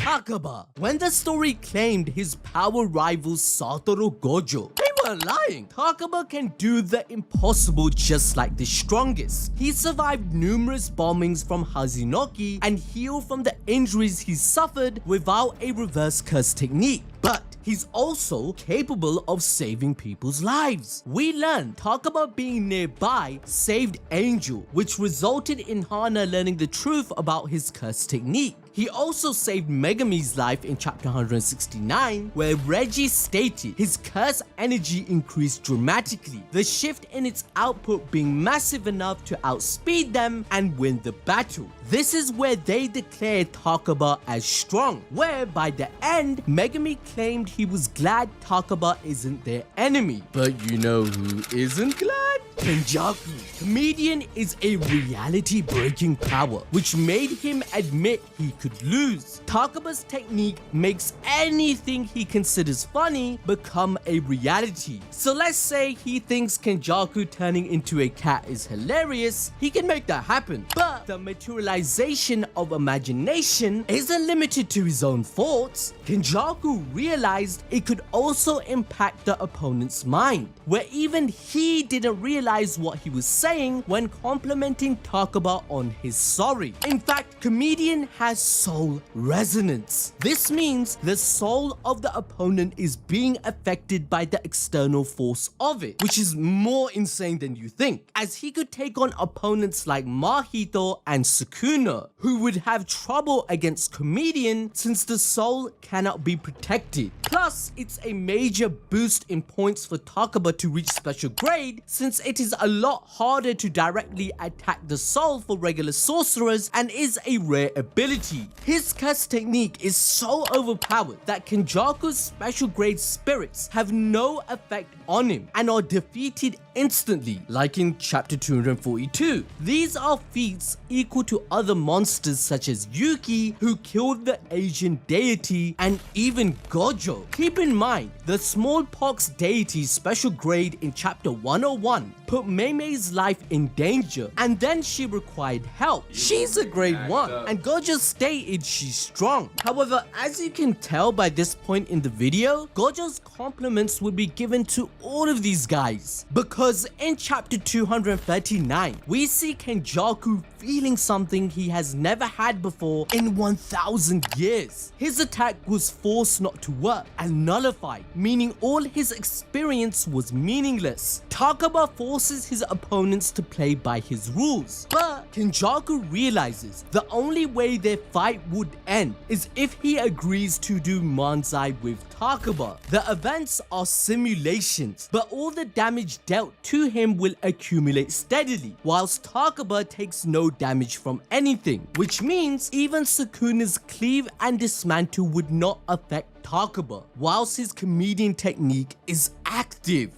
Takaba. When the story claimed his power rivals Satoru Gojo, they weren't lying. Takaba can do the impossible just like the strongest. He survived numerous bombings from Hazinoki and healed from the injuries he suffered without a reverse curse technique. But he's also capable of saving people's lives. We learned Takaba being nearby saved Angel, which resulted in Hana learning the truth about his curse technique. He also saved Megami's life in chapter 169, where Reggie stated his curse energy increased dramatically, the shift in its output being massive enough to outspeed them and win the battle. This is where they declared Takaba as strong, where by the end, Megami claimed he was glad Takaba isn't their enemy. But you know who isn't glad? Kenjaku. Comedian is a reality-breaking power, which made him admit he could lose. Takaba's technique makes anything he considers funny become a reality. So let's say he thinks Kenjaku turning into a cat is hilarious, he can make that happen. But the materialization of imagination isn't limited to his own thoughts. Kenjaku realized it could also impact the opponent's mind, where even he didn't realize what he was saying when complimenting Takaba on his sorry. In fact, comedian has soul resonance. This means the soul of the opponent is being affected by the external force of it, which is more insane than you think, as he could take on opponents like Mahito and Sukuna, who would have trouble against comedian since the soul cannot be protected. Plus, it's a major boost in points for Takaba to reach special grade, since it is a lot harder to directly attack the soul for regular sorcerers and is a rare ability. His curse technique is so overpowered that Kenjaku's special grade spirits have no effect on him and are defeated instantly, like in chapter 242. These are feats equal to other monsters such as Yuki, who killed the Asian deity, and even Gojo. Keep in mind, the smallpox deity's special grade in chapter 101 put Mei's life in danger, and then she required help. She's a grade 1, and Gojo stated she's strong. However, as you can tell by this point in the video, Gojo's compliments would be given to all of these guys, because in chapter 239, we see Kenjaku feeling something he has never had before in 1000 years. His attack was forced not to work and nullified, meaning all his experience was meaningless. Takaba forces his opponents to play by his rules, but Kenjaku realizes the only way their fight would end is if he agrees to do Manzai with Takaba. The events are simulations, but all the damage dealt to him will accumulate steadily, whilst Takaba takes no damage from anything, which means even Sukuna's cleave and dismantle would not affect Takaba, whilst his comedian technique is active.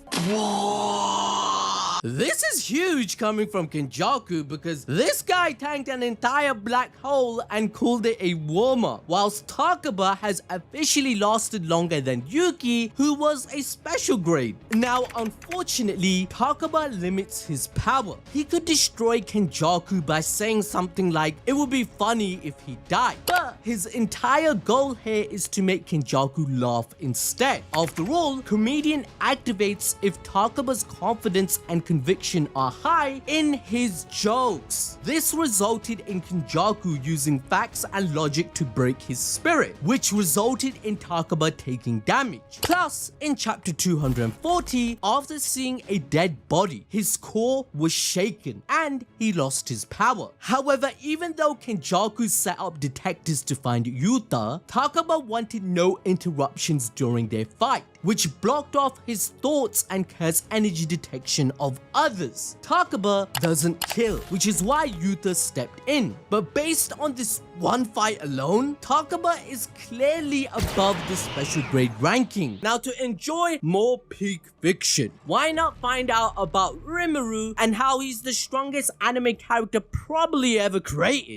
This is huge coming from Kenjaku, because this guy tanked an entire black hole and called it a warm-up, whilst Takaba has officially lasted longer than Yuki, who was a special grade. Now, unfortunately, Takaba limits his power. He could destroy Kenjaku by saying something like, "It would be funny if he died," but his entire goal here is to make Kenjaku laugh instead. After all, comedian activates if Takaba's confidence and conviction are high in his jokes. This resulted in Kenjaku using facts and logic to break his spirit, which resulted in Takaba taking damage. Plus, in chapter 240, after seeing a dead body, his core was shaken and he lost his power. However, even though Kenjaku set up detectives to find Yuta, Takaba wanted no interruptions during their fight, which blocked off his thoughts and curse energy detection of others. Takaba doesn't kill, which is why Yuta stepped in. But based on this one fight alone, Takaba is clearly above the special grade ranking. Now, to enjoy more peak fiction, why not find out about Rimuru and how he's the strongest anime character probably ever created?